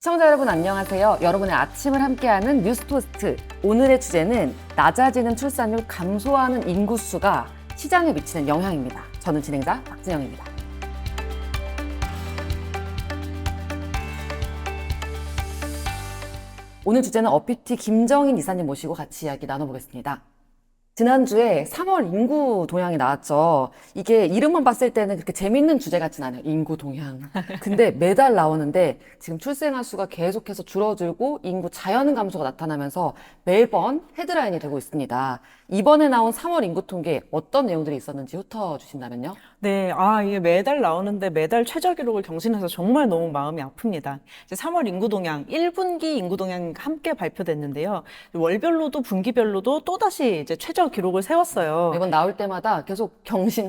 시청자 여러분 안녕하세요. 여러분의 아침을 함께하는 뉴스토스트. 오늘의 주제는 낮아지는 출산율 감소하는 인구수가 시장에 미치는 영향입니다. 저는 진행자 박진영입니다. 오늘 주제는 어피티 김정인 이사님 모시고 같이 이야기 나눠보겠습니다. 지난주에 3월 인구 동향이 나왔죠. 이게 이름만 봤을 때는 그렇게 재밌는 주제 같진 않아요. 인구 동향. 근데 매달 나오는데 지금 출생아 수가 계속해서 줄어들고 인구 자연 감소가 나타나면서 매번 헤드라인이 되고 있습니다. 이번에 나온 3월 인구 통계 어떤 내용들이 있었는지 훑어주신다면요? 네, 이게 매달 나오는데 매달 최저 기록을 경신해서 정말 너무 마음이 아픕니다. 이제 3월 인구 동향, 1분기 인구 동향 함께 발표됐는데요. 월별로도 분기별로도 또다시 이제 최저 기록을 세웠어요. 매번 나올 때마다 계속 경신,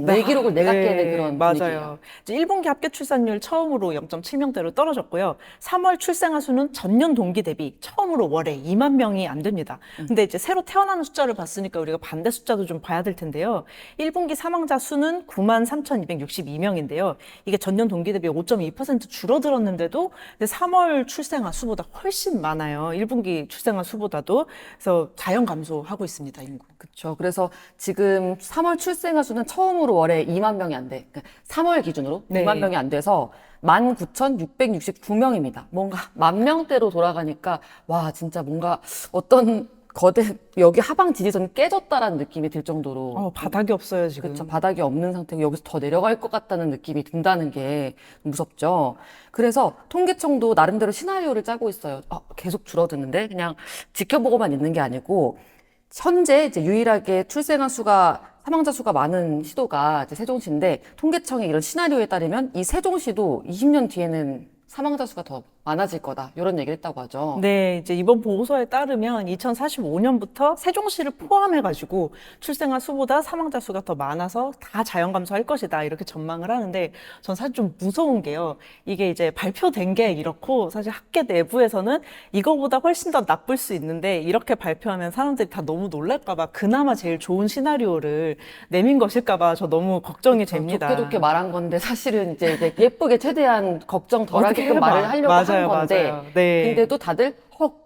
내 기록을 내가 깨야 되는 그런 맞아요. 분위기예요. 이제 1분기 합계 출산율 처음으로 0.7명대로 떨어졌고요. 3월 출생아 수는 전년 동기 대비 처음으로 월에 2만 명이 안 됩니다. 근데 이제 새로 태어나는 숫자를 봤으니까 우리가 반대 숫자도 좀 봐야 될 텐데요. 1분기 사망자 수는 93,262명인데요. 이게 전년 동기 대비 5.2% 줄어들었는데도 3월 출생아 수보다 훨씬 많아요. 1분기 출생아 수보다도. 그래서 자연 감소하고 있습니다, 인구. 그렇죠. 그래서 지금 3월 출생아 수는 처음으로 월에 2만 명이 안 돼. 그러니까 3월 기준으로 네. 2만 명이 안 돼서 19,669명입니다. 뭔가 10,000명대로 돌아가니까 와 진짜 뭔가 어떤 거대 여기 하방 지지선이 깨졌다라는 느낌이 들 정도로 바닥이 없어요, 지금. 그렇죠. 바닥이 없는 상태고 여기서 더 내려갈 것 같다는 느낌이 든다는 게 무섭죠. 그래서 통계청도 나름대로 시나리오를 짜고 있어요. 계속 줄어드는데 그냥 지켜보고만 있는 게 아니고 현재 이제 유일하게 출생아 수가 사망자 수가 많은 시도가 이제 세종시인데 통계청의 이런 시나리오에 따르면 이 세종시도 20년 뒤에는 사망자 수가 더 많아질 거다. 이런 얘기를 했다고 하죠. 네, 이제 이번 보고서에 따르면 2045년부터 세종시를 포함해가지고 출생아 수보다 사망자 수가 더 많아서 다 자연 감소할 것이다. 이렇게 전망을 하는데 전 사실 좀 무서운 게요. 이게 이제 발표된 게 이렇고 사실 학계 내부에서는 이거보다 훨씬 더 나쁠 수 있는데 이렇게 발표하면 사람들이 다 너무 놀랄까봐 그나마 제일 좋은 시나리오를 내민 것일까봐 저 너무 걱정이 됩니다. 좋게 말한 건데 사실은 이제 예쁘게 최대한 걱정 덜하게끔 말을 하려고 한 건데 맞아요. 네. 근데도 다들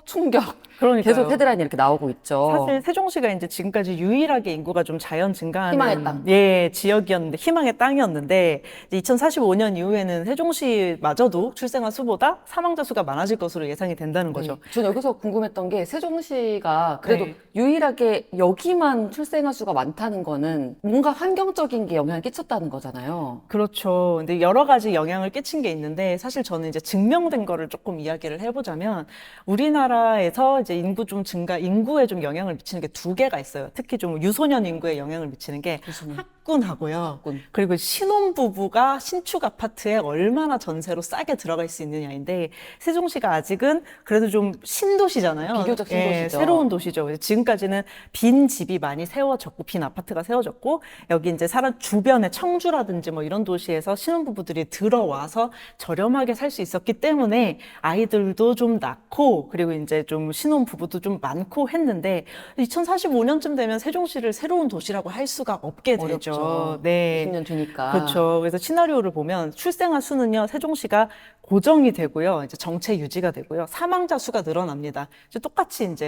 충격. 그러니까요. 계속 헤드라인이 이렇게 나오고 있죠. 사실 세종시가 이제 지금까지 유일하게 인구가 좀 자연 증가하는 희망의 땅. 지역이었는데 희망의 땅이었는데 이제 2045년 이후에는 세종시마저도 출생아 수보다 사망자 수가 많아질 것으로 예상이 된다는 거죠. 저는 여기서 궁금했던 게 세종시가 그래도 네. 유일하게 여기만 출생아 수가 많다는 거는 뭔가 환경적인 게 영향을 끼쳤다는 거잖아요. 그렇죠. 근데 여러 가지 영향을 끼친 게 있는데 사실 저는 이제 증명된 거를 조금 이야기를 해보자면 우리나라에서 이제 인구 좀 증가, 인구에 좀 영향을 미치는 게 두 개가 있어요. 특히 좀 유소년 인구에 영향을 미치는 게 학군하고요. 학군. 그리고 신혼부부가 신축 아파트에 얼마나 전세로 싸게 들어갈 수 있느냐인데 세종시가 아직은 그래도 좀 신도시잖아요. 비교적 신도시죠. 새로운 도시죠. 그래서 지금까지는 빈 집이 많이 세워졌고 빈 아파트가 세워졌고 여기 이제 사람 주변에 청주라든지 뭐 이런 도시에서 신혼부부들이 들어와서 저렴하게 살 수 있었기 때문에 아이들도 좀 낳고 그리고 이제 좀 신혼부부도 좀 많고 했는데 2045년쯤 되면 세종시를 새로운 도시라고 할 수가 없게 되죠. 어렵죠. 네. 20년 뒤니까. 그렇죠. 그래서 시나리오를 보면 출생아 수는요, 세종시가 고정이 되고요, 이제 정체 유지가 되고요, 사망자 수가 늘어납니다. 이제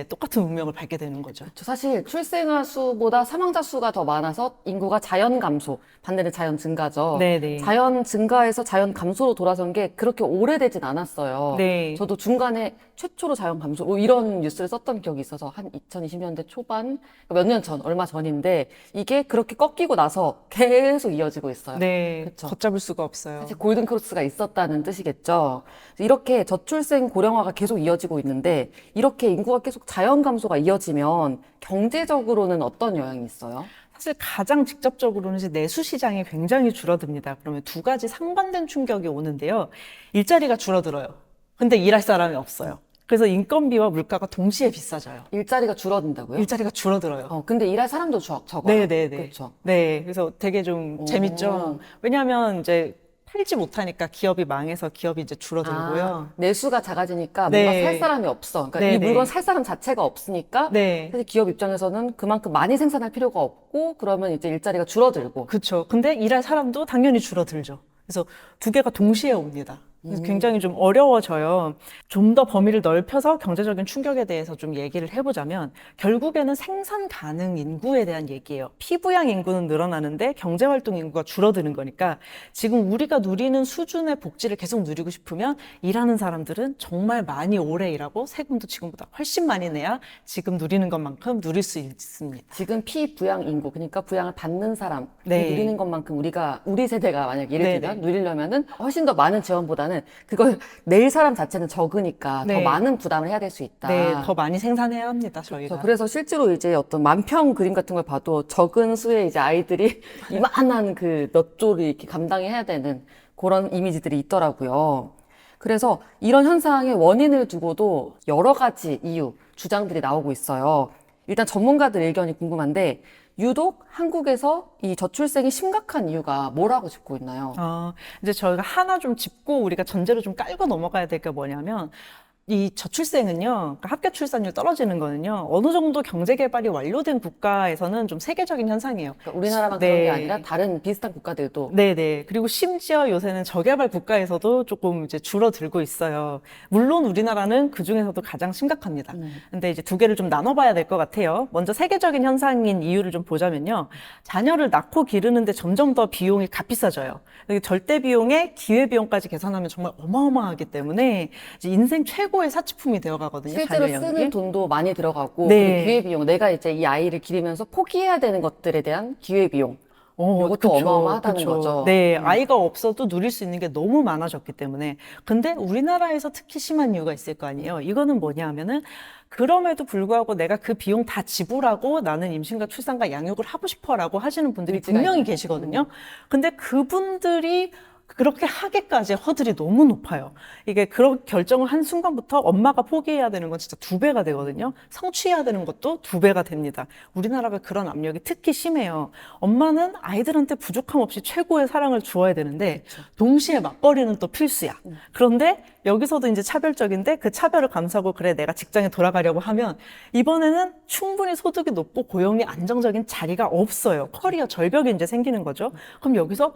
똑같은 운명을 밟게 되는 거죠. 사실 출생아 수보다 사망자 수가 더 많아서 인구가 자연 감소, 반대로 자연 증가죠. 네네. 자연 증가에서 자연 감소로 돌아선 게 그렇게 오래되진 않았어요. 네. 저도 중간에 최초로 자연 감소, 뭐 이런 뉴스를 썼던 기억이 있어서 한 2020년대 초반, 몇 년 전, 얼마 전인데 이게 그렇게 꺾이고 나서 계속 이어지고 있어요. 네. 그쵸. 걷잡을 수가 없어요. 사실 골든 크로스가 있었다는 뜻이겠죠. 이렇게 저출생 고령화가 계속 이어지고 있는데 이렇게 인구가 계속 자연 감소가 이어지면 경제적으로는 어떤 영향이 있어요? 사실 가장 직접적으로는 이제 내수 시장이 굉장히 줄어듭니다. 그러면 두 가지 상반된 충격이 오는데요. 일자리가 줄어들어요. 근데 일할 사람이 없어요. 그래서 인건비와 물가가 동시에 비싸져요. 일자리가 줄어든다고요? 일자리가 줄어들어요. 근데 일할 사람도 적어요. 네네네. 그렇죠. 네. 그래서 되게 좀 재밌죠. 왜냐하면 이제 팔지 못하니까 기업이 망해서 기업이 이제 줄어들고요. 내수가 작아지니까 네. 뭔가 살 사람이 없어. 그러니까 이 네네. 물건 살 사람 자체가 없으니까 네. 사실 기업 입장에서는 그만큼 많이 생산할 필요가 없고 그러면 이제 일자리가 줄어들고 그렇죠. 근데 일할 사람도 당연히 줄어들죠. 그래서 두 개가 동시에 옵니다. 그래서 굉장히 좀 어려워져요. 좀 더 범위를 넓혀서 경제적인 충격에 대해서 좀 얘기를 해보자면 결국에는 생산 가능 인구에 대한 얘기예요. 피부양 인구는 늘어나는데 경제활동 인구가 줄어드는 거니까 지금 우리가 누리는 수준의 복지를 계속 누리고 싶으면 일하는 사람들은 정말 많이 오래 일하고 세금도 지금보다 훨씬 많이 내야 지금 누리는 것만큼 누릴 수 있습니다. 지금 피부양 인구, 그러니까 부양을 받는 사람이 네. 누리는 것만큼 우리 세대가 만약 예를 네, 들면 누리려면은 훨씬 더 많은 지원보다는 그걸 낼 사람 자체는 적으니까 더 네. 많은 부담을 해야 될 수 있다. 네, 더 많이 생산해야 합니다, 저희가. 그래서 실제로 이제 어떤 만평 그림 같은 걸 봐도 적은 수의 이제 아이들이 이만한 그 몇 조를 이렇게 감당해야 되는 그런 이미지들이 있더라고요. 그래서 이런 현상의 원인을 두고도 여러 가지 이유, 주장들이 나오고 있어요. 일단 전문가들 의견이 궁금한데 유독 한국에서 이 저출생이 심각한 이유가 뭐라고 짚고 있나요? 이제 저희가 하나 좀 짚고 우리가 전제로 좀 깔고 넘어가야 될 게 뭐냐면 이 저출생은요, 그러니까 합계 출산율 떨어지는 거는요, 어느 정도 경제 개발이 완료된 국가에서는 좀 세계적인 현상이에요. 그러니까 우리나라만 그런 게 아니라 다른 비슷한 국가들도 네네. 그리고 심지어 요새는 저개발 국가에서도 조금 이제 줄어들고 있어요. 물론 우리나라는 그 중에서도 가장 심각합니다. 근데 이제 두 개를 좀 나눠봐야 될 것 같아요. 먼저 세계적인 현상인 이유를 좀 보자면요. 자녀를 낳고 기르는데 점점 더 비용이 값비싸져요. 절대 비용에 기회 비용까지 계산하면 정말 어마어마하기 때문에 이제 인생 최고의 사치품이 되어 가거든요. 실제로 자녀 쓰는 양육이. 돈도 많이 들어가고 네. 그리고 기회비용, 내가 이제 이 아이를 기르면서 포기해야 되는 것들에 대한 기회비용 이것도 그쵸, 어마어마하다는 그쵸. 거죠. 네, 아이가 없어도 누릴 수 있는 게 너무 많아졌기 때문에. 근데 우리나라에서 특히 심한 이유가 있을 거 아니에요. 이거는 뭐냐 하면은 그럼에도 불구하고 내가 그 비용 다 지불하고 나는 임신과 출산과 양육을 하고 싶어라고 하시는 분들이 의지가 분명히 있는. 계시거든요. 근데 그분들이 그렇게 하기까지 허들이 너무 높아요. 이게 그런 결정을 한 순간부터 엄마가 포기해야 되는 건 진짜 2배가 되거든요. 성취해야 되는 것도 2배가 됩니다. 우리나라가 그런 압력이 특히 심해요. 엄마는 아이들한테 부족함 없이 최고의 사랑을 주어야 되는데 동시에 맞벌이는 또 필수야. 그런데 여기서도 이제 차별적인데 그 차별을 감수하고 그래 내가 직장에 돌아가려고 하면 이번에는 충분히 소득이 높고 고용이 안정적인 자리가 없어요. 커리어 절벽이 이제 생기는 거죠. 그럼 여기서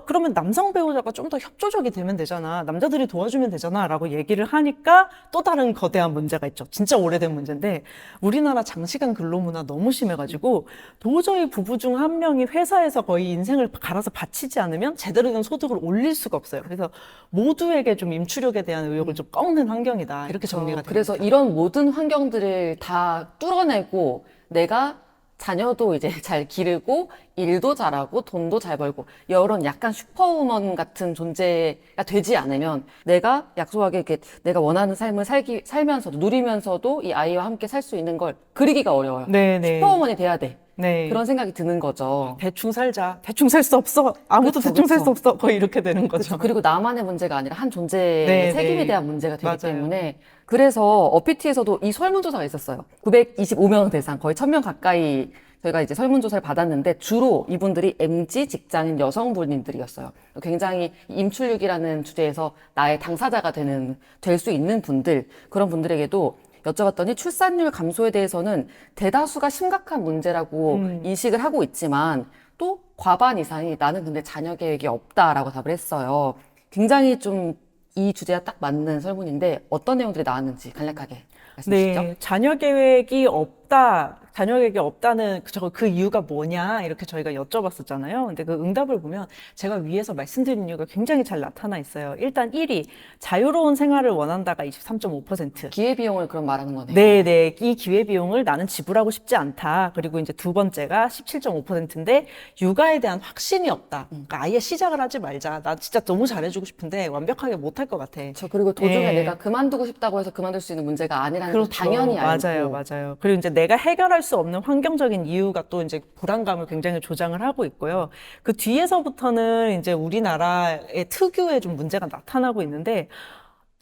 그러면 남성 배우자가 좀 더 협조적이 되면 되잖아. 남자들이 도와주면 되잖아. 라고 얘기를 하니까 또 다른 거대한 문제가 있죠. 진짜 오래된 문제인데 우리나라 장시간 근로문화 너무 심해가지고 도저히 부부 중 한 명이 회사에서 거의 인생을 갈아서 바치지 않으면 제대로 된 소득을 올릴 수가 없어요. 그래서 모두에게 좀 임추력에 대한 의욕을 좀 꺾는 환경이다. 이렇게 정리가 됩니다. 그래서 이런 모든 환경들을 다 뚫어내고 내가 자녀도 이제 잘 기르고 일도 잘하고 돈도 잘 벌고 이런 약간 슈퍼우먼 같은 존재가 되지 않으면 내가 약소하게 이렇게 내가 원하는 삶을 살면서도 누리면서도 이 아이와 함께 살 수 있는 걸 그리기가 어려워요. 네네. 슈퍼우먼이 돼야 돼. 네. 그런 생각이 드는 거죠. 대충 살자. 대충 살 수 없어. 아무도 그쵸, 대충 살 수 그쵸. 없어. 거의 이렇게 되는 거죠. 그리고 나만의 문제가 아니라 한 존재의 네, 책임에 네. 대한 문제가 되기 맞아요. 때문에 그래서 어피티에서도 이 설문조사가 있었어요. 925명 대상 거의 1000명 가까이 저희가 이제 설문조사를 받았는데 주로 이분들이 MZ 직장인 여성분들이었어요. 굉장히 임출육이라는 주제에서 나의 당사자가 될 수 있는 분들, 그런 분들에게도 여쭤봤더니 출산율 감소에 대해서는 대다수가 심각한 문제라고 인식을 하고 있지만 또 과반 이상이 나는 근데 자녀 계획이 없다라고 답을 했어요. 굉장히 좀 이 주제와 딱 맞는 설문인데 어떤 내용들이 나왔는지 간략하게 말씀해 주시죠. 네, 자녀 계획이 없다. 자녀 계획이 없다는 그 이유가 뭐냐 이렇게 저희가 여쭤봤었잖아요. 근데 그 응답을 보면 제가 위에서 말씀드린 이유가 굉장히 잘 나타나 있어요. 일단 1위, 자유로운 생활을 원한다가 23.5%. 기회비용을 그럼 말하는 거네요. 네, 이 기회비용을 나는 지불하고 싶지 않다. 그리고 이제 두 번째가 17.5%인데 육아에 대한 확신이 없다. 그러니까 아예 시작을 하지 말자. 나 진짜 너무 잘해주고 싶은데 완벽하게 못할 것 같아. 그리고 도중에 네. 내가 그만두고 싶다고 해서 그만둘 수 있는 문제가 아니라는 걸 그렇죠. 당연히 알고. 맞아요. 그리고 이제 내가 해결할 수 없는 환경적인 이유가 또 이제 불안감을 굉장히 조장을 하고 있고요. 그 뒤에서부터는 이제 우리나라의 특유의 좀 문제가 나타나고 있는데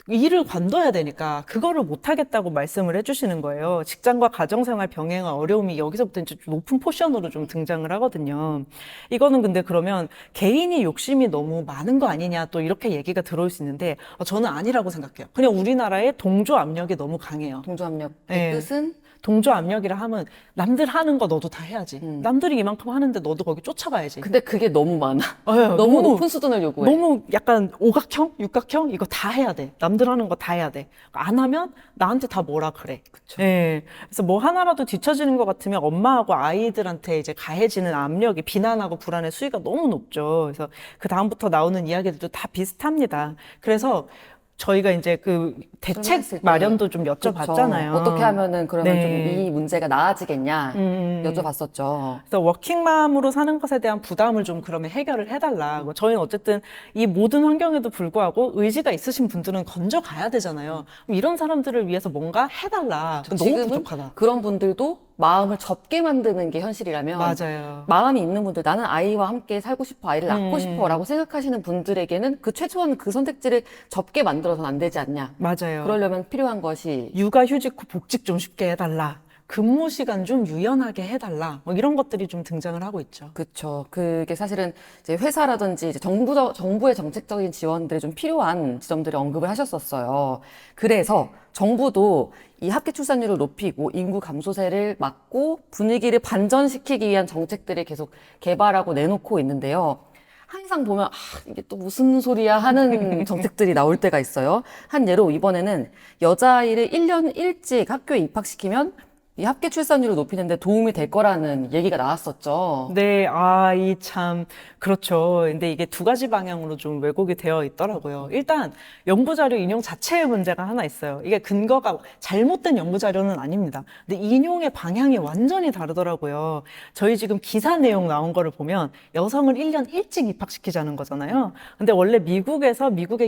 일을 관둬야 되니까 그거를 못 하겠다고 말씀을 해주시는 거예요. 직장과 가정생활 병행한 어려움이 여기서부터 이제 좀 높은 포션으로 좀 등장을 하거든요. 이거는 근데 그러면 개인이 욕심이 너무 많은 거 아니냐 또 이렇게 얘기가 들어올 수 있는데 저는 아니라고 생각해요. 그냥 우리나라의 동조 압력이 너무 강해요. 동조압력의 네. 뜻은 동조 압력이라 하면 남들 하는 거 너도 다 해야지. 남들이 이만큼 하는데 너도 거기 쫓아가야지. 근데 그게 너무 많아. 네, 너무 높은 수준을 요구해. 너무 약간 오각형, 육각형 이거 다 해야 돼. 남들 하는 거 다 해야 돼. 안 하면 나한테 다 뭐라 그래. 그쵸. 예. 그래서 뭐 하나라도 뒤처지는 것 같으면 엄마하고 아이들한테 이제 가해지는 압력이 비난하고 불안의 수위가 너무 높죠. 그래서 그 다음부터 나오는 이야기들도 다 비슷합니다. 그래서 저희가 이제 그 설명했을 대책 때. 마련도 좀 여쭤봤잖아요. 그렇죠. 어떻게 하면은 그러면 네. 좀 이 문제가 나아지겠냐 여쭤봤었죠. 그래서 워킹맘으로 사는 것에 대한 부담을 좀 그러면 해결을 해달라. 저희는 어쨌든 이 모든 환경에도 불구하고 의지가 있으신 분들은 건져가야 되잖아요. 이런 사람들을 위해서 뭔가 해달라. 너무 지금은 부족하다. 그런 분들도 마음을 접게 만드는 게 현실이라면 맞아요. 마음이 있는 분들, 나는 아이와 함께 살고 싶어, 아이를 낳고 싶어라고 생각하시는 분들에게는 그 최소한 그 선택지를 접게 만들어서는 안 되지 않냐. 맞아요. 그러려면 필요한 것이 육아휴직 후 복직 좀 쉽게 해달라. 근무 시간 좀 유연하게 해달라. 뭐 이런 것들이 좀 등장을 하고 있죠. 그렇죠. 그게 사실은 이제 회사라든지 이제 정부의 정책적인 지원들이 좀 필요한 지점들을 언급을 하셨었어요. 그래서 정부도 이 합계 출산율을 높이고 인구 감소세를 막고 분위기를 반전시키기 위한 정책들을 계속 개발하고 내놓고 있는데요. 항상 보면 이게 또 무슨 소리야 하는 정책들이 나올 때가 있어요. 한 예로 이번에는 여자아이를 1년 일찍 학교에 입학시키면 이 합계 출산율을 높이는 데 도움이 될 거라는 얘기가 나왔었죠. 네, 이 참, 그렇죠. 근데 이게 두 가지 방향으로 좀 왜곡이 되어 있더라고요. 일단, 연구자료 인용 자체의 문제가 하나 있어요. 이게 근거가 잘못된 연구자료는 아닙니다. 근데 인용의 방향이 완전히 다르더라고요. 저희 지금 기사 내용 나온 거를 보면 여성을 1년 일찍 입학시키자는 거잖아요. 근데 원래 미국의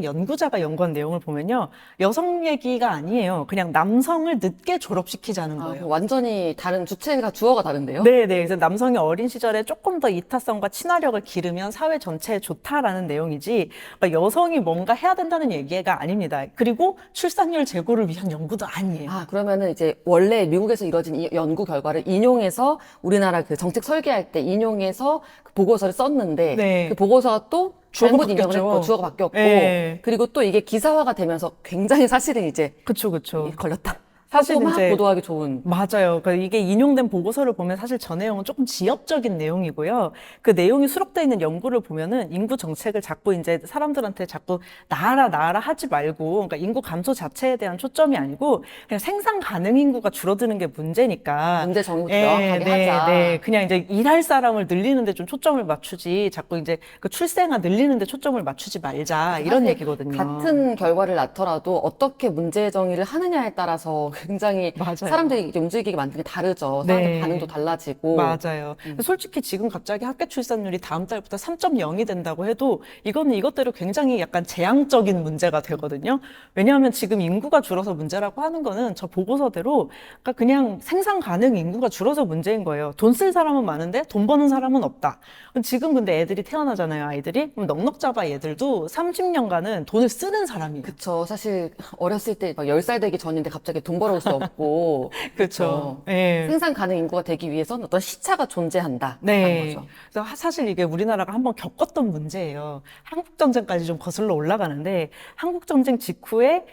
연구자가 연구한 내용을 보면요. 여성 얘기가 아니에요. 그냥 남성을 늦게 졸업시키자는 거예요. 완전히 다른 주어가 다른데요? 네. 그래서 남성이 어린 시절에 조금 더 이타성과 친화력을 기르면 사회 전체에 좋다라는 내용이지, 그러니까 여성이 뭔가 해야 된다는 얘기가 아닙니다. 그리고 출산율 제고를 위한 연구도 아니에요. 그러면은 이제 원래 미국에서 이뤄진 이 연구 결과를 인용해서 우리나라 그 정책 설계할 때 인용해서 그 보고서를 썼는데 네. 그 보고서가 또 주어가 잘못 인용을 바뀌었죠. 했고 주어가 바뀌었고 네. 그리고 또 이게 기사화가 되면서 굉장히 사실은 이제 그쵸. 걸렸다. 사실 하고 막 이제 보도하기 좋은. 맞아요. 그러니까 이게 인용된 보고서를 보면 사실 저 내용은 조금 지엽적인 내용이고요. 그 내용이 수록되어 있는 연구를 보면은 인구 정책을 자꾸 이제 사람들한테 자꾸 나아라 하지 말고, 그러니까 인구 감소 자체에 대한 초점이 아니고 그냥 생산 가능 인구가 줄어드는 게 문제니까. 문제 정의부터 명확하게 하자. 그냥 이제 일할 사람을 늘리는데 좀 초점을 맞추지. 자꾸 이제 그 출생아 늘리는데 초점을 맞추지 말자 이런 사실 얘기거든요. 같은 결과를 낳더라도 어떻게 문제 정의를 하느냐에 따라서 굉장히 맞아요. 사람들이 이렇게 움직이게 만드는 게 다르죠. 사람들 네. 반응도 달라지고. 맞아요. 솔직히 지금 갑자기 합계 출산율이 다음 달부터 3.0이 된다고 해도 이거는 이것대로 굉장히 약간 재앙적인 문제가 되거든요. 왜냐하면 지금 인구가 줄어서 문제라고 하는 거는 저 보고서대로 그러니까 그냥 생산 가능 인구가 줄어서 문제인 거예요. 돈 쓸 사람은 많은데 돈 버는 사람은 없다. 지금 근데 애들이 태어나잖아요, 아이들이. 그럼 넉넉 잡아 얘들도 30년간은 돈을 쓰는 사람이에요. 그쵸. 사실 어렸을 때 막 10살 되기 전인데 갑자기 돈 벌어올 수 없고. 그렇죠. 예. 생산 가능 인구가 되기 위해서는 어떤 시차가 존재한다. 네. 거죠. 그래서 사실 이게 우리나라가 한번 겪었던 문제예요. 한국전쟁까지 좀 거슬러 올라가는데 한국전쟁 직후에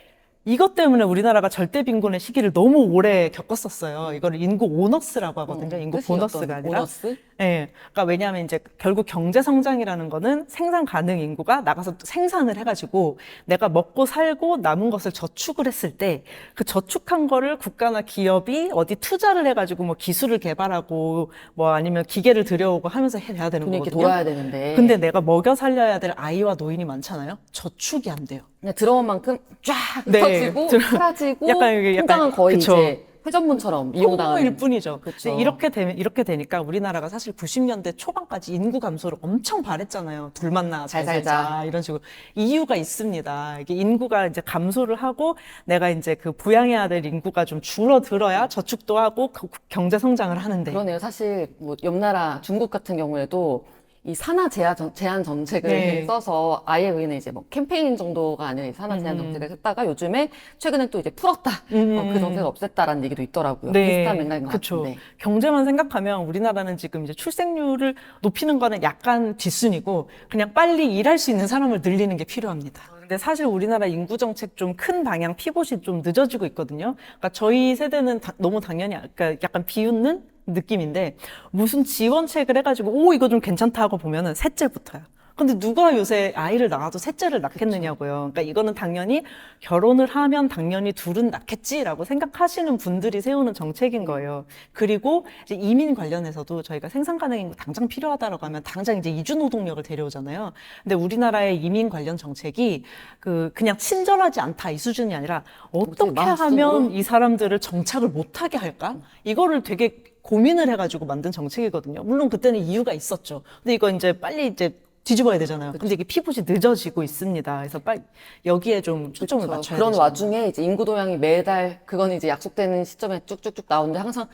이것 때문에 우리나라가 절대 빈곤의 시기를 너무 오래 겪었었어요. 이거를 인구 오너스라고 하거든요. 인구 뜻이 보너스가 어떤 아니라. 보너스? 네. 그러니까 왜냐하면 이제 결국 경제 성장이라는 거는 생산 가능 인구가 나가서 생산을 해가지고 내가 먹고 살고 남은 것을 저축을 했을 때 그 저축한 거를 국가나 기업이 어디 투자를 해가지고 뭐 기술을 개발하고 뭐 아니면 기계를 들여오고 하면서 해야 되는 돈이 이렇게 거거든요. 돌아야 되는데. 근데 내가 먹여 살려야 될 아이와 노인이 많잖아요. 저축이 안 돼요. 그냥 들어온 만큼 쫙 네. 흩어지고 사라지고 약간 이게 통장은 거의 그쵸. 이제 회전문처럼 일 이용당하는. 뿐이죠. 그쵸. 근데 이렇게 되니까 우리나라가 사실 90년대 초반까지 인구 감소를 엄청 바랬잖아요. 둘 만나 잘 잘 살자 살자. 이런 식으로 이유가 있습니다. 이게 인구가 이제 감소를 하고 내가 이제 그 부양해야 될 인구가 좀 줄어들어야 저축도 하고 경제 성장을 하는데. 그러네요. 사실 뭐 옆나라 중국 같은 경우에도 이 산하 제한 정책을 네. 써서 아예 우리는 이제 뭐 캠페인 정도가 아니라 이 산하 제한 정책을 했다가 요즘에 최근에 또 이제 풀었다. 그 정책을 없앴다라는 얘기도 있더라고요. 비슷한 맥락인 것 그쵸. 같은데. 경제만 생각하면 우리나라는 지금 이제 출생률을 높이는 거는 약간 뒷순이고 그냥 빨리 일할 수 있는 사람을 늘리는 게 필요합니다. 근데 사실 우리나라 인구 정책 좀 큰 방향 피봇이 좀 늦어지고 있거든요. 그러니까 저희 세대는 너무 당연히 그러니까 약간 비웃는 느낌인데 무슨 지원책을 해가지고 오 이거 좀 괜찮다 하고 보면은 셋째부터요. 근데 누가 요새 아이를 낳아도 셋째를 낳겠느냐고요. 그러니까 이거는 당연히 결혼을 하면 당연히 둘은 낳겠지라고 생각하시는 분들이 세우는 정책인 거예요. 그리고 이제 이민 관련해서도 저희가 생산 가능 인구 당장 필요하다라고 하면 당장 이제 이주 노동력을 데려오잖아요. 근데 우리나라의 이민 관련 정책이 그냥 친절하지 않다 이 수준이 아니라 어떻게 마음속으로? 하면 이 사람들을 정착을 못하게 할까? 이거를 되게 고민을 해가지고 만든 정책이거든요. 물론 그때는 이유가 있었죠. 근데 이거 이제 빨리 이제 뒤집어야 되잖아요. 근데 이게 피봇이 늦어지고 있습니다. 그래서 빨리 여기에 좀 초점을 그렇죠. 맞춰야 그런 되죠. 와중에 이제 인구 동향이 매달 그건 이제 약속되는 시점에 쭉쭉쭉 나오는데 항상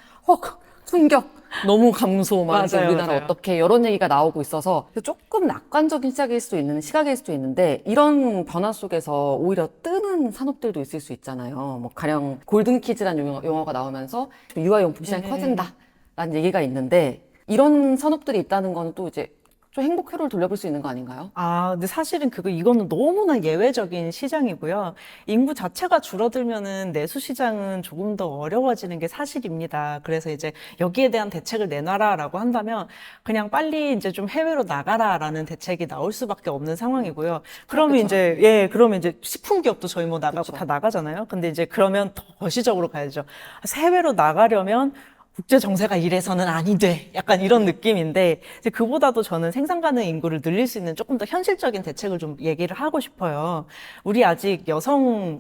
충격, 너무 감소, 막 이제 맞아요, 우리나라 맞아요. 어떻게 이런 얘기가 나오고 있어서 조금 낙관적인 시각일 수도 있는 시각일 수도 있는데 이런 변화 속에서 오히려 뜨는 산업들도 있을 수 있잖아요. 뭐 가령 골든키즈라는 용어가 나오면서 유아용품 시장이 커진다라는 얘기가 있는데 이런 산업들이 있다는 거는 또 이제 좀 행복 회로를 돌려볼 수 있는 거 아닌가요? 근데 사실은 이거는 너무나 예외적인 시장이고요. 인구 자체가 줄어들면은 내수 시장은 조금 더 어려워지는 게 사실입니다. 그래서 이제 여기에 대한 대책을 내놔라라고 한다면 그냥 빨리 이제 좀 해외로 나가라라는 대책이 나올 수밖에 없는 상황이고요. 그러면 그러면 이제 식품 기업도 저희 뭐 나가고 다 나가잖아요. 근데 이제 그러면 더 거시적으로 가야죠. 해외로 나가려면 국제 정세가 이래서는 아니 돼. 약간 이런 느낌인데 이제 그보다도 저는 생산 가능 인구를 늘릴 수 있는 조금 더 현실적인 대책을 좀 얘기를 하고 싶어요. 우리 아직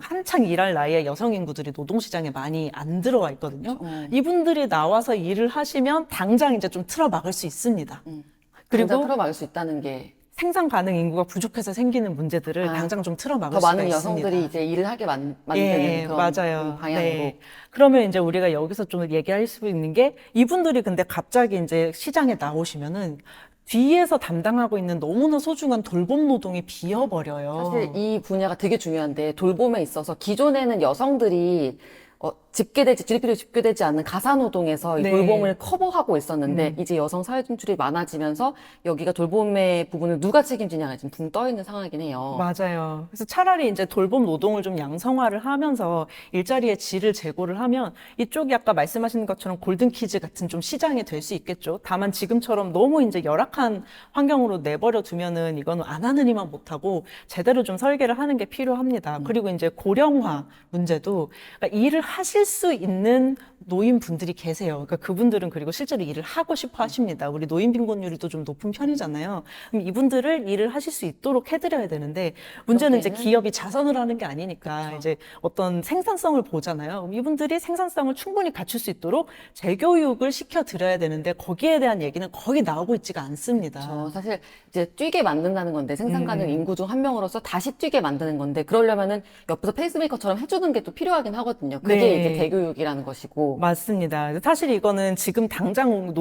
한창 일할 나이에 여성 인구들이 노동 시장에 많이 안 들어와 있거든요. 이분들이 나와서 일을 하시면 당장 이제 좀 틀어막을 수 있습니다. 당장 그리고 틀어막을 수 있다는 게 생산 가능 인구가 부족해서 생기는 문제들을 당장 좀 틀어막을 더 수가 많은 있습니다. 여성들이 이제 일을 하게 만드는 예, 그런 맞아요. 방향으로. 네. 그러면 이제 우리가 여기서 좀 얘기할 수 있는 게 이분들이 근데 갑자기 이제 시장에 나오시면은 뒤에서 담당하고 있는 너무나 소중한 돌봄 노동이 비어버려요. 사실 이 분야가 되게 중요한데 돌봄에 있어서 기존에는 여성들이 GDP로 집계되지 않는 가사노동에서 이 네. 돌봄을 커버하고 있었는데 이제 여성 사회 진출이 많아지면서 여기가 돌봄의 부분을 누가 책임지냐가 지금 붕 떠 있는 상황이긴 해요. 맞아요. 그래서 차라리 이제 돌봄 노동을 좀 양성화를 하면서 일자리의 질을 제고를 하면 이쪽이 아까 말씀하신 것처럼 골든키즈 같은 좀 시장이 될 수 있겠죠. 다만 지금처럼 너무 이제 열악한 환경으로 내버려 두면은 이거는 안 하느니만 못하고 제대로 좀 설계를 하는 게 필요합니다. 그리고 이제 고령화 문제도 그러니까 일을 하실 수 있는 노인분들이 계세요. 그러니까 그분들은 그리고 실제로 일을 하고 싶어 하십니다. 우리 노인 빈곤율이 좀 높은 편이잖아요. 그럼 이분들을 일을 하실 수 있도록 해드려야 되는데 문제는 이제 기업이 자선을 하는 게 아니니까 이제 어떤 생산성을 보잖아요. 그럼 이분들이 생산성을 충분히 갖출 수 있도록 재교육을 시켜드려야 되는데 거기에 대한 얘기는 거의 나오고 있지가 않습니다. 사실 이제 뛰게 만든다는 건데 생산 가능 인구 중 한 명으로서 다시 뛰게 만드는 건데 그러려면은 옆에서 페이스메이커처럼 해주는 게 또 필요하긴 하거든요. 그게 네. 이제 재교육이라는 것이고. 맞습니다. 사실 이거는 지금 당장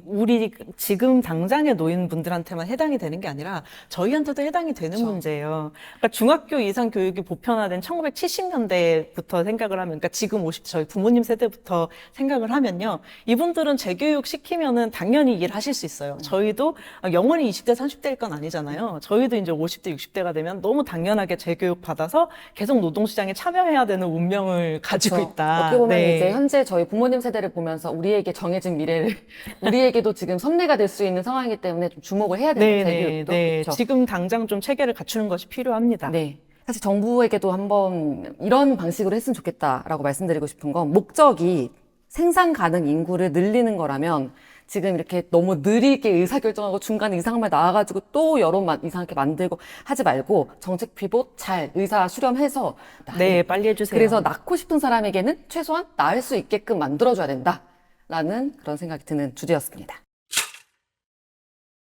우리 지금 당장의 노인분들한테만 해당이 되는 게 아니라 저희한테도 해당이 되는 문제예요. 그러니까 중학교 이상 교육이 보편화된 1970년대부터 생각을 하면, 그러니까 지금 저희 부모님 세대부터 생각을 하면요. 이분들은 재교육 시키면은 당연히 일하실 수 있어요. 저희도 영원히 20대, 30대일 건 아니잖아요. 저희도 이제 50대, 60대가 되면 너무 당연하게 재교육 받아서 계속 노동시장에 참여해야 되는 운명을 가지고 있다. 어떻게 보면 네. 이제 현재 저희 부모님 세대를 보면서 우리에게 정해진 미래를 우리에게도 지금 선례가 될 수 있는 상황이기 때문에 좀 주목을 해야 되는 재교육도. 네. 그렇죠? 지금 당장 좀 체계를 갖추는 것이 필요합니다. 네. 사실 정부에게도 한번 이런 방식으로 했으면 좋겠다라고 말씀드리고 싶은 건 목적이 생산 가능 인구를 늘리는 거라면 지금 이렇게 너무 느리게 의사결정하고 중간에 이상한 말 나와가지고 또 여론 이상하게 만들고 하지 말고 정책 피봇 잘 의사 수렴해서 네, 빨리 해주세요. 그래서 낳고 싶은 사람에게는 최소한 낳을 수 있게끔 만들어줘야 된다라는 그런 생각이 드는 주제였습니다.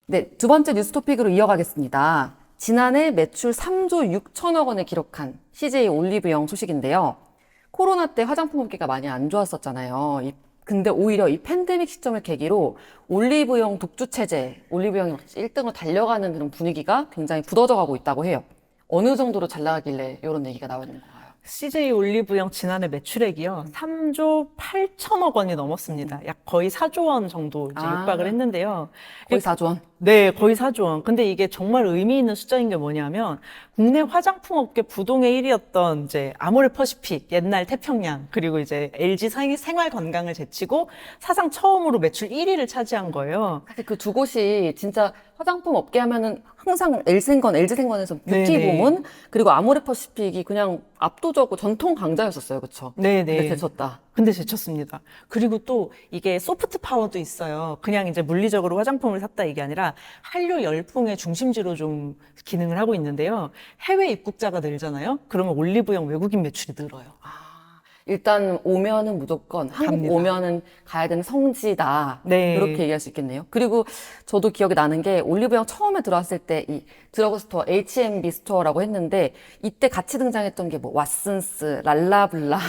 네, 두 번째 뉴스 토픽으로 이어가겠습니다. 지난해 매출 3조 6천억 원을 기록한 CJ 올리브영 소식인데요. 코로나 때 화장품 업계가 많이 안 좋았었잖아요. 이 근데 오히려 이 팬데믹 시점을 계기로 올리브영 독주 체제, 올리브영이 1등으로 달려가는 그런 분위기가 굉장히 굳어져 가고 있다고 해요. 어느 정도로 잘 나가길래 이런 얘기가 나오는 건가요? CJ 올리브영 지난해 매출액이요. 3조 8천억 원이 넘었습니다. 약 거의 4조 원 정도 이제 아. 육박을 했는데요. 거의 4조 원. 네, 거의 4조 원. 근데 이게 정말 의미 있는 숫자인 게 뭐냐면 국내 화장품 업계 부동의 1위였던 이제 아모레퍼시픽, 옛날 태평양, 그리고 이제 LG 생활 건강을 제치고 사상 처음으로 매출 1위를 차지한 거예요. 사실 그 두 곳이 진짜 화장품 업계 하면은 항상 LG생건에서 네네. 뷰티부문, 그리고 아모레퍼시픽이 그냥 압도적으로 전통 강자였었어요. 그쵸? 네네. 근데 제쳤다. 근데 제쳤습니다. 그리고 또 이게 소프트 파워도 있어요. 그냥 이제 물리적으로 화장품을 샀다 이게 아니라 한류 열풍의 중심지로 좀 기능을 하고 있는데요. 해외 입국자가 늘잖아요. 그러면 올리브영 외국인 매출이 늘어요. 일단 오면은 무조건 한국 갑니다. 오면은 가야 되는 성지다. 네. 이렇게 얘기할 수 있겠네요. 그리고 저도 기억이 나는 게 올리브영 처음에 들어왔을 때 이 드러그스토어 H&B 스토어라고 했는데 이때 같이 등장했던 게 뭐 왓슨스, 랄라블라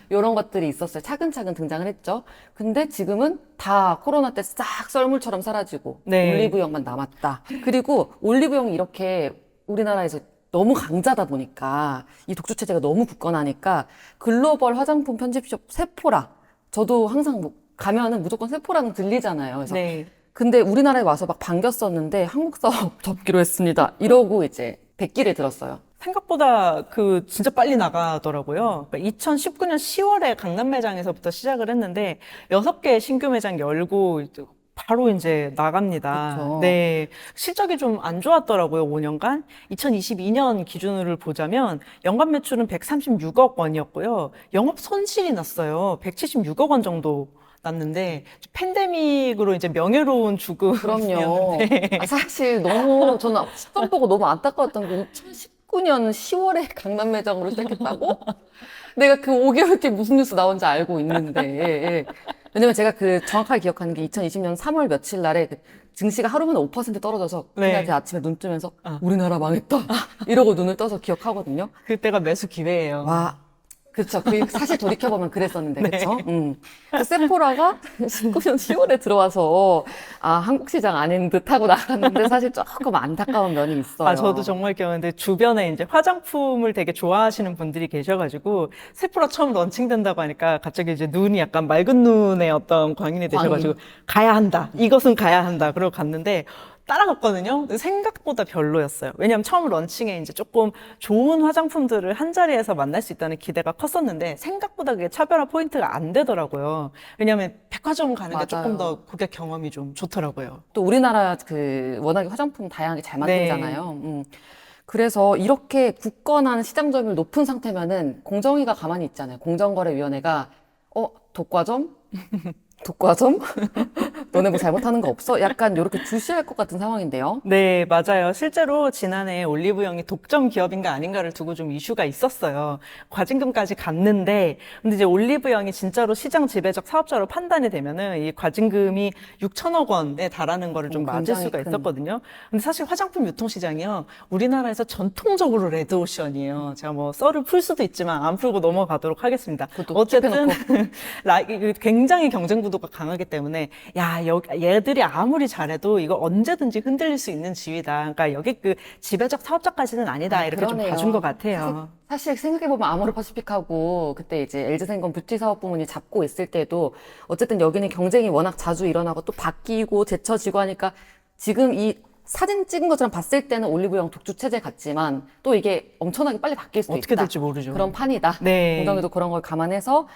이런 것들이 있었어요. 차근차근 등장을 했죠. 근데 지금은 다 코로나 때 싹 썰물처럼 사라지고 네. 올리브영만 남았다. 그리고 올리브영이 이렇게 우리나라에서 너무 강자다 보니까 이 독주 체제가 너무 굳건하니까 글로벌 화장품 편집숍 세포라, 저도 항상 뭐 가면은 무조건 세포라는 들리잖아요. 그래서 네. 근데 우리나라에 와서 막 반겼었는데 한국 사업 접기로 했습니다. 이러고 이제 백기를 들었어요. 생각보다 그 진짜 빨리 나가더라고요. 2019년 10월에 강남 매장에서부터 시작을 했는데 6개의 신규 매장 열고 이제 바로 이제 나갑니다. 그쵸. 네. 실적이 좀 안 좋았더라고요, 5년간. 2022년 기준으로 보자면 연간 매출은 136억 원이었고요. 영업 손실이 났어요. 176억 원 정도 났는데 팬데믹으로 이제 명예로운 죽음. 그럼요. 아, 사실 너무 저는 시점 보고 너무 안타까웠던 게 2019년 10월에 강남 매장으로 시작했다고? 내가 그 5개월 뒤에 무슨 뉴스 나온지 알고 있는데. 예. 왜냐면 제가 그 정확하게 기억하는 게 2020년 3월 며칠 날에 그 증시가 하루만에 5% 떨어져서 그날 네. 제 아침에 눈 뜨면서 우리나라 망했다. 이러고 눈을 떠서 기억하거든요. 그때가 매수 기회예요. 와, 그쵸. 그 사실 돌이켜보면 그랬었는데, 그쵸? 그 세포라가 19년 10월에 들어와서, 아, 한국 시장 아닌 듯 하고 나갔는데, 사실 조금 안타까운 면이 있어요. 아, 저도 정말 기억하는데 주변에 이제 화장품을 되게 좋아하시는 분들이 계셔가지고 세포라 처음 런칭된다고 하니까 갑자기 이제 눈이 약간 맑은 눈의 어떤 광인이 되셔가지고 가야 한다. 이것은 가야 한다. 그러고 갔는데 따라갔거든요. 근데 생각보다 별로였어요. 왜냐하면 처음 런칭에 이제 조금 좋은 화장품들을 한 자리에서 만날 수 있다는 기대가 컸었는데 생각보다 그게 차별화 포인트가 안 되더라고요. 왜냐하면 백화점 가는 게 조금 맞아요. 더 고객 경험이 좀 좋더라고요. 또 우리나라 그, 워낙에 화장품 다양하게 잘 만들잖아요. 그래서 이렇게 굳건한 시장 점유율 높은 상태면은 공정위가 가만히 있잖아요. 공정거래위원회가, 독과점? 독과점? 너네 뭐 잘못하는 거 없어? 약간 이렇게 주시할 것 같은 상황인데요. 네, 맞아요. 실제로 지난해 올리브영이 독점 기업인가 아닌가를 두고 좀 이슈가 있었어요. 과징금까지 갔는데, 근데 이제 올리브영이 진짜로 시장 지배적 사업자로 판단이 되면은 이 과징금이 6천억 원에 달하는 거를 좀 맞을 굉장히 수가 큰. 있었거든요. 근데 사실 화장품 유통시장이요. 우리나라에서 전통적으로 레드오션이에요. 제가 뭐 썰을 풀 수도 있지만 안 풀고 넘어가도록 하겠습니다. 그것도 어쨌든 굉장히 경쟁 구도가 강하기 때문에 야, 얘들이 아무리 잘해도 이거 언제든지 흔들릴 수 있는 지위다. 그러니까 여기 그 지배적 사업자까지는 아니다. 이렇게 좀 그러네요. 봐준 것 같아요. 사실 생각해보면 아모레퍼시픽하고 그때 이제 LG생건 뷰티 사업 부문이 잡고 있을 때도 어쨌든 여기는 경쟁이 워낙 자주 일어나고 또 바뀌고 제쳐지고 하니까 지금 이 사진 찍은 것처럼 봤을 때는 올리브영 독주 체제 같지만 또 이게 엄청나게 빨리 바뀔 수도 어떻게 있다. 될지 모르죠. 그런 판이다. 네. 공정위도 그런 걸 감안해서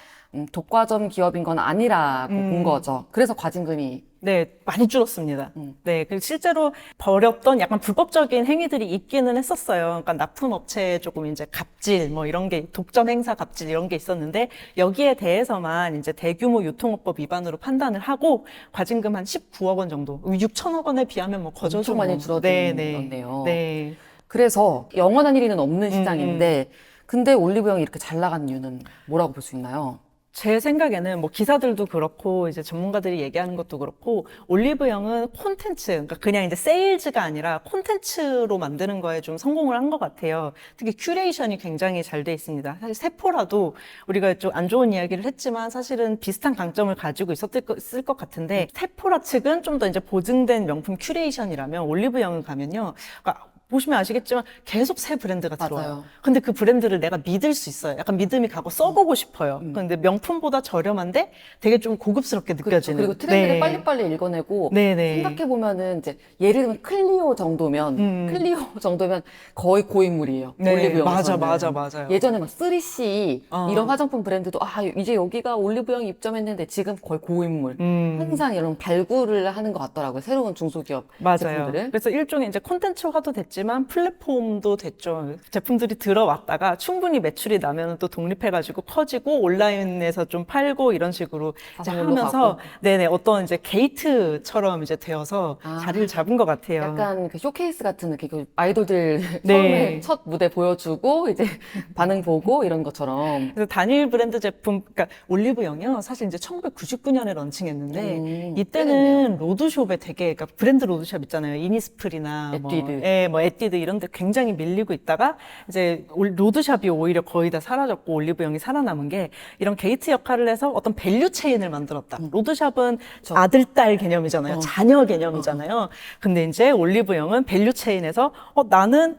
독과점 기업인 건 아니라고 본 거죠. 그래서 과징금이 네, 많이 줄었습니다. 네, 그리고 실제로 벌였던 약간 불법적인 행위들이 있기는 했었어요. 그러니까 납품업체에 조금 이제 갑질, 뭐 이런 게, 독점 행사 갑질 이런 게 있었는데, 여기에 대해서만 이제 대규모 유통업법 위반으로 판단을 하고, 과징금 한 19억 원 정도, 6천억 원에 비하면 뭐 거저죠. 엄청 많이 뭐. 줄어든 네, 네. 건데요. 네. 그래서 영원한 1위는 없는 시장인데 근데 올리브영이 이렇게 잘 나가는 이유는 뭐라고 볼 수 있나요? 제 생각에는 뭐 기사들도 그렇고 이제 전문가들이 얘기하는 것도 그렇고 올리브영은 콘텐츠, 그러니까 그냥 이제 세일즈가 아니라 콘텐츠로 만드는 거에 좀 성공을 한 것 같아요. 특히 큐레이션이 굉장히 잘 돼 있습니다. 사실 세포라도 우리가 좀 안 좋은 이야기를 했지만 사실은 비슷한 강점을 가지고 있을 것 같은데 세포라 측은 좀 더 이제 보증된 명품 큐레이션이라면 올리브영을 가면요. 그러니까 보시면 아시겠지만 계속 새 브랜드가 들어와요. 맞아요. 근데 그 브랜드를 내가 믿을 수 있어요. 약간 믿음이 가고 써보고 싶어요. 근데 명품보다 저렴한데 되게 좀 고급스럽게 그렇죠. 느껴지는. 그리고 트렌드를 네. 빨리빨리 읽어내고 네네. 생각해보면은 이제 예를 들면 클리오 정도면 거의 고인물이에요. 네, 올리브영에서는. 맞아요. 예전에 막 3C 어. 이런 화장품 브랜드도 이제 여기가 올리브영이 입점했는데 지금 거의 고인물. 항상 이런 발굴을 하는 것 같더라고요. 새로운 중소기업 맞아요. 제품들을. 그래서 일종의 이제 콘텐츠화도 됐지만 플랫폼도 됐죠. 제품들이 들어왔다가 충분히 매출이 나면 또 독립해가지고 커지고 온라인에서 좀 팔고 이런 식으로 이제 자동으로 하면서 가고. 네네 어떤 이제 게이트처럼 이제 되어서 자리를 잡은 것 같아요. 약간 그 쇼케이스 같은 느낌, 그 아이돌들 네. 처음에 첫 무대 보여주고 이제 반응 보고 이런 것처럼. 그래서 단일 브랜드 제품, 그러니까 올리브영이요. 사실 이제 1999년에 런칭했는데 이때는 로드숍에 되게, 그러니까 브랜드 로드숍 있잖아요. 이니스프리나 에뛰드. 뭐 에뛰드 이런 데 굉장히 밀리고 있다가 이제 로드샵이 오히려 거의 다 사라졌고 올리브영이 살아남은 게 이런 게이트 역할을 해서 어떤 밸류 체인을 만들었다. 로드샵은 아들, 딸 개념이잖아요. 자녀 개념이잖아요. 근데 이제 올리브영은 밸류 체인에서 나는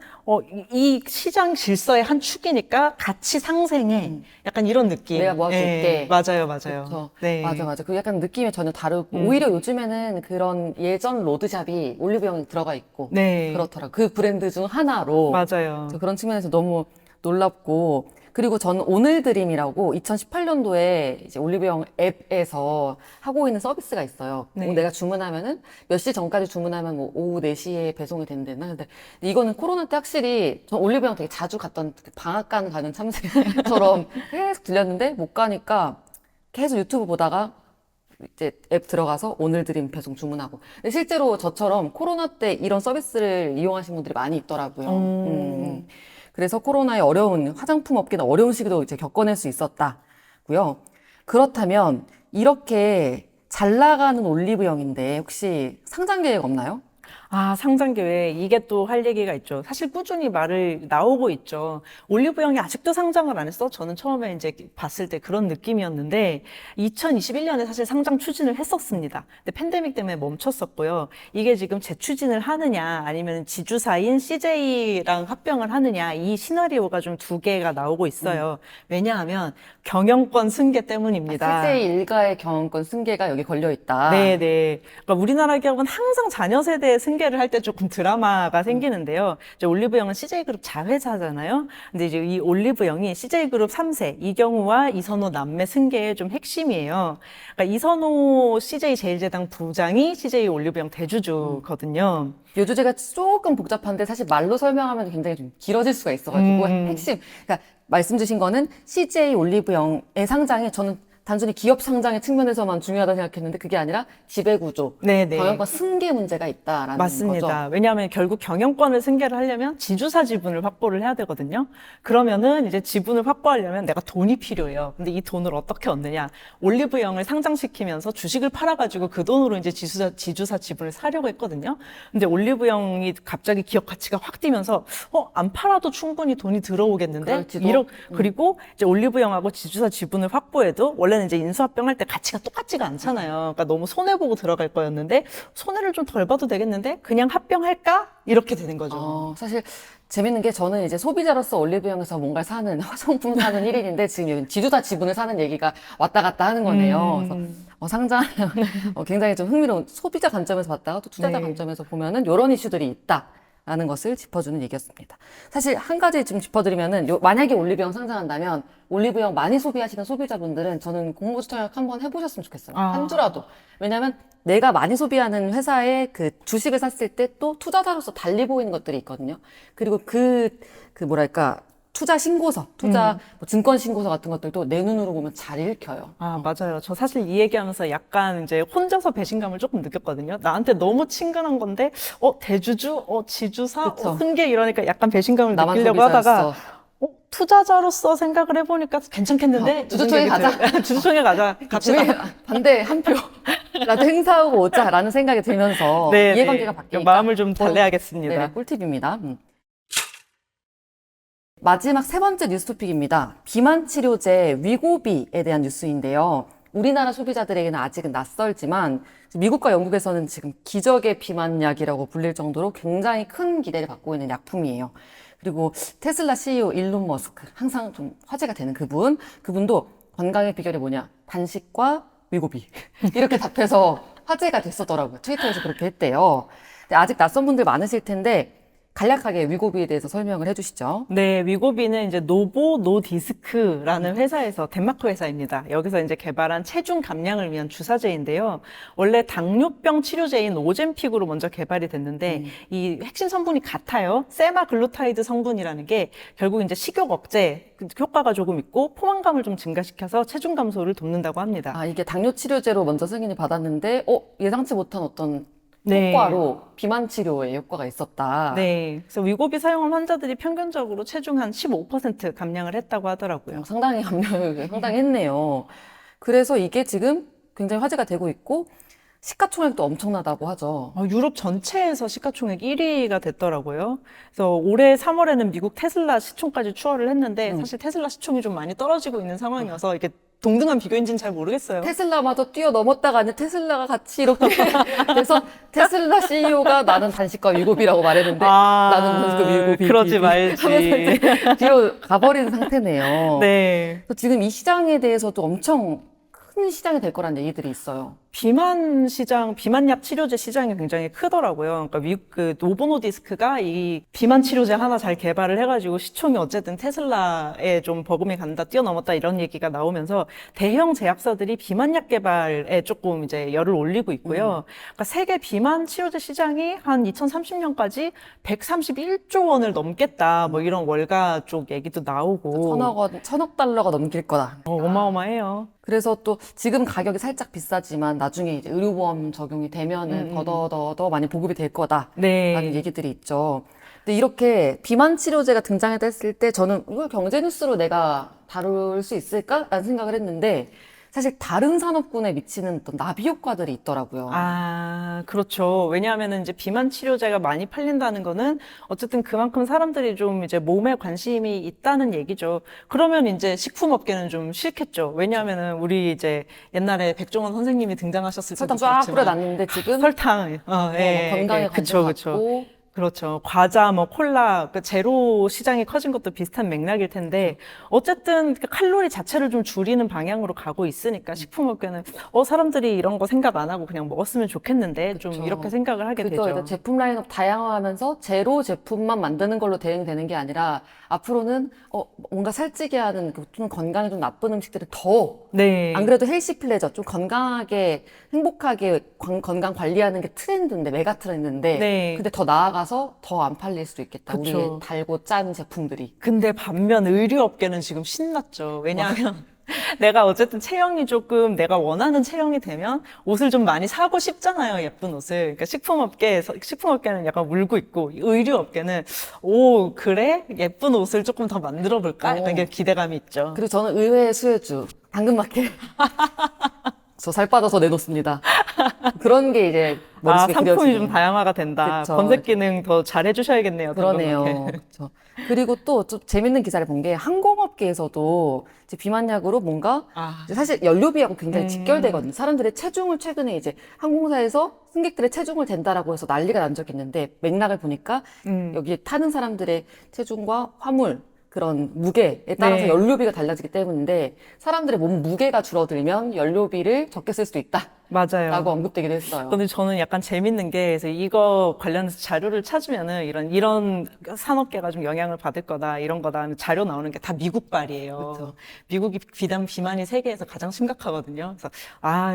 이 시장 질서의 한 축이니까 같이 상생해. 약간 이런 느낌. 내가 모아줄게. 맞아요. 그렇죠. 네. 맞아. 그 약간 느낌이 전혀 다르고 오히려 요즘에는 그런 예전 로드샵이 올리브영에 들어가 있고 네. 그렇더라고요. 그 브랜드 중 하나로. 맞아요. 그래서 그런 측면에서 너무 놀랍고, 그리고 저는 오늘 드림이라고 2018년도에 이제 올리브영 앱에서 하고 있는 서비스가 있어요. 네. 내가 주문하면은 몇 시 전까지 주문하면 뭐 오후 4시에 배송이 된대나. 근데 이거는 코로나 때 확실히 저 올리브영 되게 자주 갔던 방앗간 가는 참새처럼 계속 들렸는데 못 가니까 계속 유튜브 보다가 이제 앱 들어가서 오늘 드림 배송 주문하고. 근데 실제로 저처럼 코로나 때 이런 서비스를 이용하신 분들이 많이 있더라고요. 그래서 코로나의 어려운 화장품 업계는 어려운 시기도 이제 겪어낼 수 있었다고요. 그렇다면 이렇게 잘 나가는 올리브영인데 혹시 상장 계획 없나요? 상장 계획, 이게 또 할 얘기가 있죠. 사실 꾸준히 말을 나오고 있죠. 올리브영이 아직도 상장을 안 했어? 저는 처음에 이제 봤을 때 그런 느낌이었는데, 2021년에 사실 상장 추진을 했었습니다. 근데 팬데믹 때문에 멈췄었고요. 이게 지금 재추진을 하느냐, 아니면 지주사인 CJ랑 합병을 하느냐, 이 시나리오가 좀 두 개가 나오고 있어요. 왜냐하면 경영권 승계 때문입니다. CJ 일가의 경영권 승계가 여기 걸려 있다. 네네. 그러니까 우리나라 기업은 항상 자녀 세대의 승계를 할 때 조금 드라마가 생기는데요. 이제 올리브영은 CJ그룹 자회사잖아요. 근데 이제 이 올리브영이 CJ그룹 3세 이경우와 이선호 남매 승계의 좀 핵심이에요. 그러니까 이선호 CJ 제일제당 부장이 CJ 올리브영 대주주거든요. 요주제가 조금 복잡한데 사실 말로 설명하면 굉장히 좀 길어질 수가 있어가지고 핵심, 그러니까 말씀 주신 거는 CJ 올리브영의 상장이 저는 단순히 기업 상장의 측면에서만 중요하다 생각했는데 그게 아니라 지배구조, 네네. 경영권 승계 문제가 있다라는 맞습니다. 거죠. 왜냐하면 결국 경영권을 승계를 하려면 지주사 지분을 확보를 해야 되거든요. 그러면은 이제 지분을 확보하려면 내가 돈이 필요해요. 근데 이 돈을 어떻게 얻느냐? 올리브영을 상장시키면서 주식을 팔아가지고 그 돈으로 이제 지주사 지분을 사려고 했거든요. 근데 올리브영이 갑자기 기업 가치가 확 뛰면서 안 팔아도 충분히 돈이 들어오겠는데 그리고 이제 올리브영하고 지주사 지분을 확보해도 원래는 이제 인수합병할 때 가치가 똑같지가 않잖아요. 그러니까 너무 손해보고 들어갈 거였는데 손해를 좀 덜 봐도 되겠는데 그냥 합병할까? 이렇게 되는 거죠. 사실 재밌는 게 저는 이제 소비자로서 올리브영에서 뭔가를 사는 화장품 사는 1인인데 지금 지주사 지분을 사는 얘기가 왔다 갔다 하는 거네요. 그래서 상장 굉장히 좀 흥미로운 소비자 관점에서 봤다가 또 투자자 관점에서 보면은 이런 이슈들이 있다. 라는 것을 짚어주는 얘기였습니다. 사실 한 가지 좀 짚어드리면은 만약에 올리브영 상장한다면 올리브영 많이 소비하시는 소비자분들은 저는 공모주청약 한번 해보셨으면 좋겠어요. 한 주라도. 왜냐면 내가 많이 소비하는 회사의 그 주식을 샀을 때 또 투자자로서 달리 보이는 것들이 있거든요. 그리고 뭐랄까 투자 신고서, 뭐 증권 신고서 같은 것들도 내 눈으로 보면 잘 읽혀요. 맞아요. 저 사실 이 얘기하면서 약간 이제 혼자서 배신감을 조금 느꼈거든요. 나한테 너무 친근한 건데, 대주주, 지주사, 승계 이러니까 약간 배신감을 느끼려고 하다가, 투자자로서 생각을 해보니까 괜찮겠는데? 주주총회 가자. 주주총회 가자. 갑시다. 우리 반대 한 표라도 행사하고 오자라는 생각이 들면서 네, 이해관계가 네. 바뀌니까 마음을 좀 달래야겠습니다. 네, 꿀팁입니다. 마지막 세 번째 뉴스 토픽입니다. 비만 치료제 위고비에 대한 뉴스인데요. 우리나라 소비자들에게는 아직은 낯설지만 미국과 영국에서는 지금 기적의 비만약이라고 불릴 정도로 굉장히 큰 기대를 받고 있는 약품이에요. 그리고 테슬라 CEO 일론 머스크, 항상 좀 화제가 되는 그분도 건강의 비결이 뭐냐? 단식과 위고비. 이렇게 답해서 화제가 됐었더라고요. 트위터에서 그렇게 했대요. 근데 아직 낯선 분들 많으실 텐데 간략하게 위고비에 대해서 설명을 해주시죠. 네, 위고비는 이제 노보 노디스크라는 회사에서 덴마크 회사입니다. 여기서 이제 개발한 체중 감량을 위한 주사제인데요. 원래 당뇨병 치료제인 오젬픽으로 먼저 개발이 됐는데 이 핵심 성분이 같아요. 세마글루타이드 성분이라는 게 결국 이제 식욕 억제 효과가 조금 있고 포만감을 좀 증가시켜서 체중 감소를 돕는다고 합니다. 아, 이게 당뇨 치료제로 먼저 승인이 받았는데, 예상치 못한 어떤 네. 효과로 비만 치료에 효과가 있었다. 네. 그래서 위고비 사용한 환자들이 평균적으로 체중 한 15% 감량을 했다고 하더라고요. 상당히 감량을 상당히 했네요. 그래서 이게 지금 굉장히 화제가 되고 있고, 시가총액도 엄청나다고 하죠. 유럽 전체에서 시가총액 1위가 됐더라고요. 그래서 올해 3월에는 미국 테슬라 시총까지 추월을 했는데 사실 테슬라 시총이 좀 많이 떨어지고 있는 상황이어서 이게 동등한 비교인지는 잘 모르겠어요. 테슬라마저 뛰어넘었다가 아니 테슬라가 같이 이렇게 돼서 테슬라 CEO가 나는 단식과 위고비라고 말했는데 나는 그 위고비 그러지 말지. 하면서 이제 뒤로 가버린 상태네요. 네. 그래서 지금 이 시장에 대해서도 엄청 큰 시장이 될 거라는 얘기들이 있어요. 비만 시장, 비만약 치료제 시장이 굉장히 크더라고요. 그러니까 미국 그 노보노디스크가 이 비만 치료제 하나 잘 개발을 해가지고 시총이 어쨌든 테슬라에 좀 버금이 간다, 뛰어넘었다 이런 얘기가 나오면서 대형 제약사들이 비만약 개발에 조금 이제 열을 올리고 있고요. 그러니까 세계 비만 치료제 시장이 한 2030년까지 131조 원을 넘겠다, 뭐 이런 월가 쪽 얘기도 나오고. 천억 달러가 넘길 거다. 어마어마해요. 그래서 또 지금 가격이 살짝 비싸지만 나중에 이제 의료보험 적용이 되면은 더 많이 보급이 될 거다라는 네. 얘기들이 있죠. 근데 이렇게 비만 치료제가 등장했을 때 저는 이걸 경제 뉴스로 내가 다룰 수 있을까라는 생각을 했는데 사실 다른 산업군에 미치는 어떤 나비 효과들이 있더라고요. 아, 그렇죠. 왜냐하면 이제 비만 치료제가 많이 팔린다는 거는 어쨌든 그만큼 사람들이 좀 이제 몸에 관심이 있다는 얘기죠. 그러면 이제 식품업계는 좀 싫겠죠. 왜냐하면 우리 이제 옛날에 백종원 선생님이 등장하셨을 때도 설탕 쫙 그렇지만 뿌려놨는데 지금 설탕, 예, 건강에 예, 관심 그쵸. 갖고 그렇죠. 과자, 뭐 콜라, 그 제로 시장이 커진 것도 비슷한 맥락일 텐데 어쨌든 그 칼로리 자체를 좀 줄이는 방향으로 가고 있으니까 식품업계는 사람들이 이런 거 생각 안 하고 그냥 먹었으면 좋겠는데 좀 그쵸. 이렇게 생각을 하게 그죠. 되죠. 제품 라인업 다양화하면서 제로 제품만 만드는 걸로 대응되는 게 아니라 앞으로는 뭔가 살찌게 하는 좀 건강에 좀 나쁜 음식들을 더 네. 안 그래도 헬시 플레저 좀 건강하게 행복하게 건강 관리하는 게 트렌드인데 메가 트렌드인데 네. 근데 더 나아가서 더 안 팔릴 수도 있겠다. 그쵸. 우리 달고 짠 제품들이. 근데 반면 의류업계는 지금 신났죠. 왜냐하면 내가 어쨌든 체형이 조금 내가 원하는 체형이 되면 옷을 좀 많이 사고 싶잖아요. 예쁜 옷을. 그러니까 식품업계는 약간 울고 있고 의류업계는 오, 그래? 예쁜 옷을 조금 더 만들어 볼까? 약간 이게 기대감이 있죠. 그리고 저는 의외의 수혜주 당근마켓. 저 살 빠져서 내놓습니다. 그런 게 이제 머릿속에 상품이 그려지네요. 좀 다양화가 된다. 그쵸. 검색 기능 더 잘 해주셔야겠네요. 그러네요. 당근마켓. 그렇죠. 그리고 또 좀 재밌는 기사를 본 게 항공업계에서도 이제 비만약으로 뭔가 이제 사실 연료비하고 굉장히 직결되거든요. 사람들의 체중을 최근에 이제 항공사에서 승객들의 체중을 잰다라고 해서 난리가 난 적이 있는데 맥락을 보니까 여기에 타는 사람들의 체중과 화물 그런 무게에 따라서 네. 연료비가 달라지기 때문인데 사람들의 몸 무게가 줄어들면 연료비를 적게 쓸 수도 있다. 맞아요. 라고 언급되기도 했어요. 근데 저는 약간 재밌는 게, 그래서 이거 관련해서 자료를 찾으면은 이런 산업계가 좀 영향을 받을 거다, 이런 거다, 자료 나오는 게 다 미국발이에요. 그쵸. 미국이 비만이 세계에서 가장 심각하거든요. 그래서,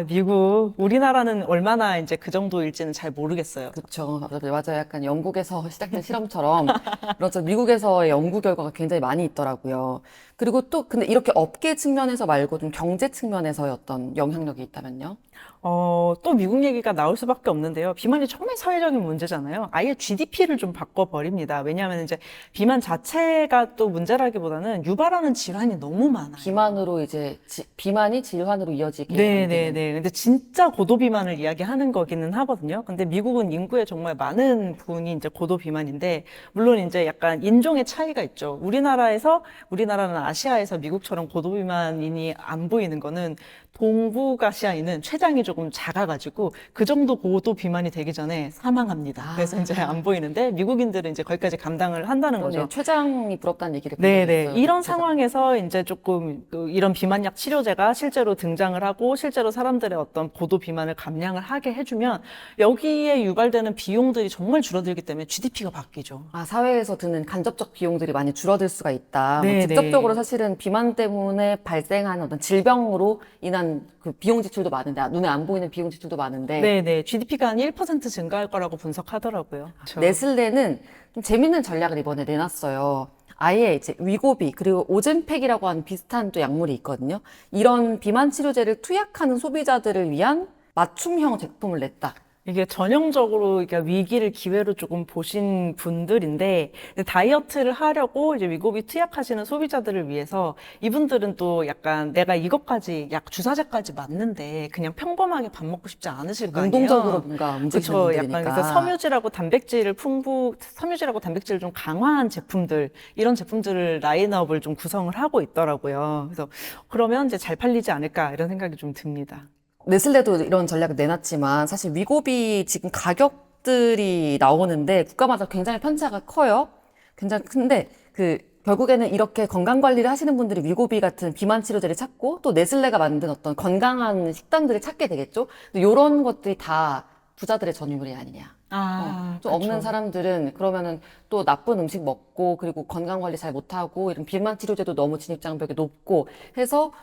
미국, 우리나라는 얼마나 이제 그 정도일지는 잘 모르겠어요. 그렇죠. 맞아요. 약간 영국에서 시작된 실험처럼 그렇죠. 미국에서의 연구 결과가 굉장히 많이 있더라고요. 그리고 또 근데 이렇게 업계 측면에서 말고 좀 경제 측면에서의 어떤 영향력이 있다면요? 또 미국 얘기가 나올 수밖에 없는데요. 비만이 정말 사회적인 문제잖아요. 아예 GDP를 좀 바꿔버립니다. 왜냐하면 이제 비만 자체가 또 문제라기보다는 유발하는 질환이 너무 많아요. 비만으로 이제 비만이 질환으로 이어지게 네네네. 만드는. 근데 진짜 고도비만을 이야기하는 거기는 하거든요. 근데 미국은 인구의 정말 많은 분이 이제 고도비만인데, 물론 이제 약간 인종의 차이가 있죠. 우리나라는 아시아에서 미국처럼 고도비만인이 안 보이는 거는 동북아시아인은 췌장이 조금 작아가지고 그 정도 고도 비만이 되기 전에 사망합니다. 그래서 이제 안 보이는데 미국인들은 이제 거기까지 감당을 한다는 거죠. 그러네요. 췌장이 부럽다는 얘기를 본 적이 네네. 있어요. 이런 췌장. 상황에서 이제 조금 이런 비만약 치료제가 실제로 등장을 하고 실제로 사람들의 어떤 고도 비만을 감량을 하게 해주면 여기에 유발되는 비용들이 정말 줄어들기 때문에 GDP가 바뀌죠. 사회에서 드는 간접적 비용들이 많이 줄어들 수가 있다. 뭐 네네. 직접적으로 사실은 비만 때문에 발생하는 어떤 질병으로 인한 그 비용 지출도 많은데, 눈에 안 보이는 비용 지출도 많은데, 네네. GDP가 한 1% 증가할 거라고 분석하더라고요. 그렇죠. 네슬레는 좀 재밌는 전략을 이번에 내놨어요. 아예 이제 위고비 그리고 오젬팩이라고 하는 비슷한 또 약물이 있거든요. 이런 비만 치료제를 투약하는 소비자들을 위한 맞춤형 제품을 냈다. 이게 전형적으로 그러니까 위기를 기회로 조금 보신 분들인데 다이어트를 하려고 이제 위고비 투약하시는 소비자들을 위해서 이분들은 또 약간 내가 이것까지 약 주사제까지 맞는데 그냥 평범하게 밥 먹고 싶지 않으실 거 아니에요. 능동적으로 뭔가 움직이는 그렇죠. 분들이니까. 약간 그래서 섬유질하고 단백질을 좀 강화한 제품들 이런 제품들을 라인업을 좀 구성을 하고 있더라고요. 그래서 그러면 이제 잘 팔리지 않을까 이런 생각이 좀 듭니다. 네슬레도 이런 전략을 내놨지만 사실 위고비 지금 가격들이 나오는데 국가마다 굉장히 편차가 커요. 굉장히 큰데 결국에는 이렇게 건강 관리를 하시는 분들이 위고비 같은 비만 치료제를 찾고 또 네슬레가 만든 어떤 건강한 식단들을 찾게 되겠죠. 근데 이런 것들이 다 부자들의 전유물이 아니냐. 좀 없는 그렇죠. 사람들은 그러면은 또 나쁜 음식 먹고 그리고 건강 관리 잘 못하고 이런 비만 치료제도 너무 진입장벽이 높고 해서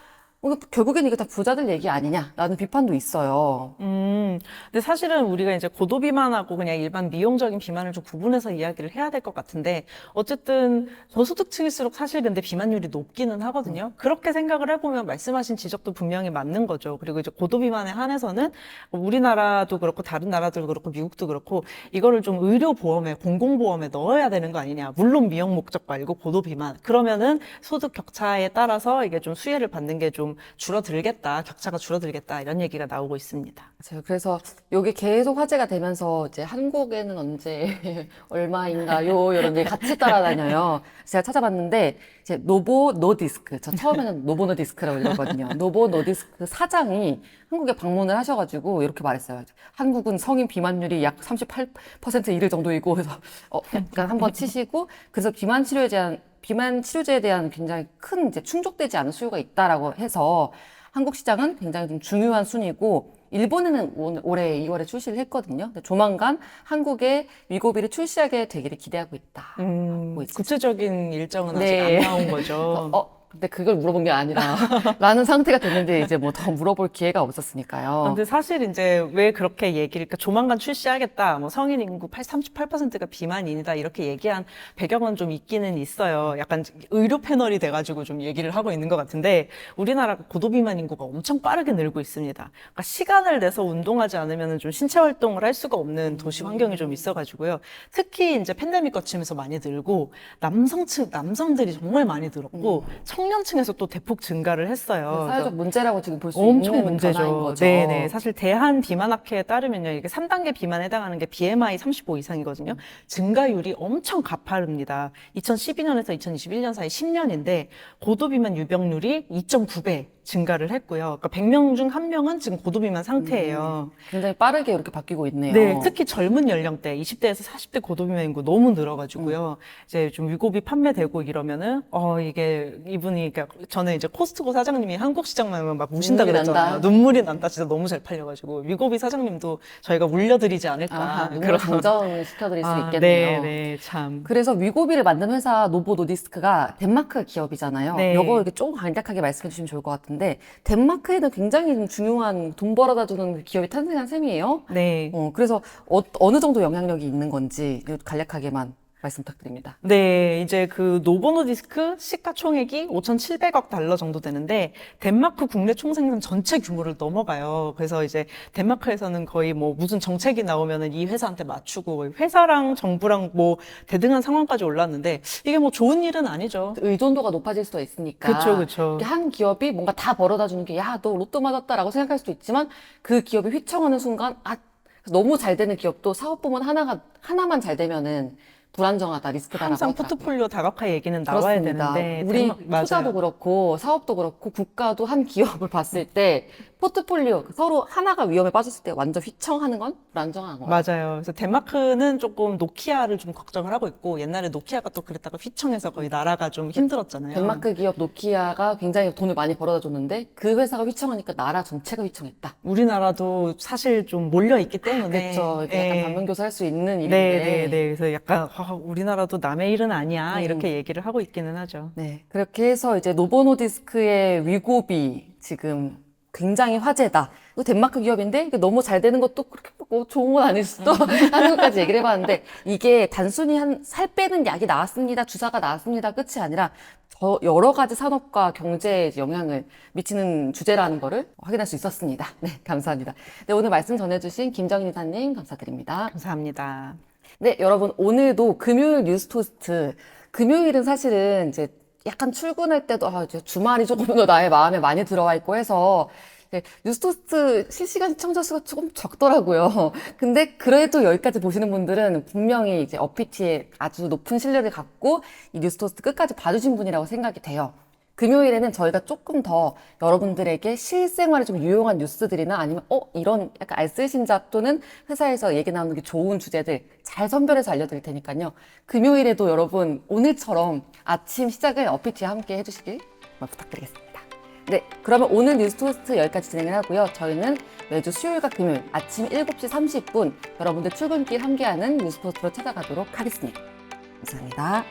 결국에는 이게 다 부자들 얘기 아니냐라는 비판도 있어요. 근데 사실은 우리가 이제 고도 비만하고 그냥 일반 미용적인 비만을 좀 구분해서 이야기를 해야 될 것 같은데 어쨌든 저소득층일수록 사실 근데 비만율이 높기는 하거든요. 그렇게 생각을 해보면 말씀하신 지적도 분명히 맞는 거죠. 그리고 이제 고도 비만에 한해서는 우리나라도 그렇고 다른 나라들도 그렇고 미국도 그렇고 이거를 좀 의료보험에 공공보험에 넣어야 되는 거 아니냐. 물론 미용 목적 말고 고도 비만. 그러면은 소득 격차에 따라서 이게 좀 수혜를 받는 게 좀 줄어들겠다, 격차가 줄어들겠다 이런 얘기가 나오고 있습니다. 맞아요. 그래서 이게 계속 화제가 되면서 이제 한국에는 언제 얼마인가요? 이런 게 같이 따라다녀요. 제가 찾아봤는데 이제 노보 노디스크, 저 처음에는 노보 노디스크라고 읽었거든요. 노보 노디스크 사장이 한국에 방문을 하셔가지고 이렇게 말했어요. 한국은 성인 비만율이 약 38% 이를 정도이고 그래서 약간 한번 치시고 그래서 비만 치료제에 대한 굉장히 큰 이제 충족되지 않은 수요가 있다라고 해서 한국 시장은 굉장히 좀 중요한 순위고 일본에는 올해 2월에 출시를 했거든요. 근데 조만간 한국에 위고비를 출시하게 되기를 기대하고 있다. 하고 있어요. 구체적인 일정은 네. 아직 안 나온 거죠. 근데 그걸 물어본 게 아니라 라는 상태가 됐는데 이제 뭐 더 물어볼 기회가 없었으니까요. 근데 사실 이제 왜 그렇게 그러니까 조만간 출시하겠다, 뭐 성인 인구 38%가 비만인이다 이렇게 얘기한 배경은 좀 있기는 있어요. 약간 의료 패널이 돼가지고 좀 얘기를 하고 있는 것 같은데 우리나라가 고도비만 인구가 엄청 빠르게 늘고 있습니다. 그러니까 시간을 내서 운동하지 않으면 좀 신체 활동을 할 수가 없는 도시 환경이 좀 있어가지고요. 특히 이제 팬데믹 거치면서 많이 늘고 남성들이 정말 많이 늘었고 청년층에서 또 대폭 증가를 했어요. 사회적 문제라고 지금 볼 수 엄청 있는 변화인 문제죠. 거죠. 네네. 사실 대한 비만학회에 따르면요, 이게 3단계 비만에 해당하는 게 BMI 35 이상이거든요. 증가율이 엄청 가파릅니다. 2012년에서 2021년 사이 10년인데 고도비만 유병률이 2.9배 증가를 했고요. 그러니까 100명 중 1명은 지금 고도비만 상태예요. 굉장히 빠르게 이렇게 바뀌고 있네요. 네, 특히 젊은 연령대, 20대에서 40대 고도비만 인구 너무 늘어가지고요. 이제 좀 위고비 판매되고 이러면은, 그러니까 저는 이제 코스트코 사장님이 한국 시장만 막 무신다 눈물이 그랬잖아요. 난다. 눈물이 난다. 진짜 너무 잘 팔려가지고. 위고비 사장님도 저희가 물려드리지 않을까. 눈물 장전 시켜드릴 수 네, 있겠네요. 네, 참. 그래서 위고비를 만든 회사 노보 노디스크가 덴마크 기업이잖아요. 네. 요거 이렇게 조금 간략하게 말씀해 주시면 좋을 것 같은데 덴마크에는 굉장히 좀 중요한 돈 벌어다 주는 기업이 탄생한 셈이에요. 네. 그래서 어느 정도 영향력이 있는 건지 간략하게만. 말씀 부탁드립니다. 네, 이제 그 노보노디스크 시가총액이 5,700억 달러 정도 되는데 덴마크 국내 총생산 전체 규모를 넘어가요. 그래서 이제 덴마크에서는 거의 뭐 무슨 정책이 나오면은 이 회사한테 맞추고 회사랑 정부랑 뭐 대등한 상황까지 올랐는데 이게 뭐 좋은 일은 아니죠. 의존도가 높아질 수도 있으니까. 그쵸, 그쵸. 이렇게 한 기업이 뭔가 다 벌어다 주는 게, 야, 너 로또 맞았다라고 생각할 수도 있지만, 그 기업이 휘청하는 순간, 아, 너무 잘 되는 기업도 사업 부문 하나만 잘 되면은 불안정하다, 리스크다라고 항상 하더라고요. 포트폴리오 다각화 얘기는 나와야 그렇습니다. 되는데 우리 맞아요. 투자도 그렇고 사업도 그렇고 국가도 한 기업을 봤을 때 포트폴리오 서로 하나가 위험에 빠졌을 때 완전 휘청하는 건 불안정한 거예요. 맞아요. 그래서 덴마크는 조금 노키아를 좀 걱정을 하고 있고 옛날에 노키아가 또 그랬다가 휘청해서 거의 나라가 좀 힘들었잖아요. 덴마크 기업 노키아가 굉장히 돈을 많이 벌어다 줬는데 그 회사가 휘청하니까 나라 전체가 휘청했다. 우리나라도 사실 좀 몰려 있기 때문에 그렇죠. 이게 약간 예. 반면교사 할 수 있는 네, 일인데. 네, 네. 그래서 약간 우리나라도 남의 일은 아니야 이렇게 얘기를 하고 있기는 하죠. 네, 그렇게 해서 이제 노보노디스크의 위고비 지금 굉장히 화제다. 이거 덴마크 기업인데 이게 너무 잘 되는 것도 그렇게 뭐 좋은 건 아닐 수도 하는 것까지 얘기를 해봤는데 이게 단순히 한 살 빼는 약이 나왔습니다, 주사가 나왔습니다 끝이 아니라 여러 가지 산업과 경제에 이제 영향을 미치는 주제라는 거를 확인할 수 있었습니다. 네, 감사합니다. 네, 오늘 말씀 전해주신 김정인 이사님 감사드립니다. 감사합니다. 네, 여러분, 오늘도 금요일 뉴스토스트. 금요일은 사실은 이제 약간 출근할 때도, 이제 주말이 조금 더 나의 마음에 많이 들어와 있고 해서, 네, 뉴스토스트 실시간 시청자 수가 조금 적더라고요. 근데 그래도 여기까지 보시는 분들은 분명히 이제 어피티에 아주 높은 신뢰를 갖고 이 뉴스토스트 끝까지 봐주신 분이라고 생각이 돼요. 금요일에는 저희가 조금 더 여러분들에게 실생활에 좀 유용한 뉴스들이나 아니면 이런 약간 알쓸신잡 또는 회사에서 얘기 나오는 게 좋은 주제들 잘 선별해서 알려드릴 테니까요. 금요일에도 여러분 오늘처럼 아침 시작을 어피티와 함께 해주시길 부탁드리겠습니다. 네, 그러면 오늘 뉴스토스트 여기까지 진행을 하고요. 저희는 매주 수요일과 금요일 아침 7시 30분 여러분들 출근길 함께하는 뉴스토스트로 찾아가도록 하겠습니다. 감사합니다.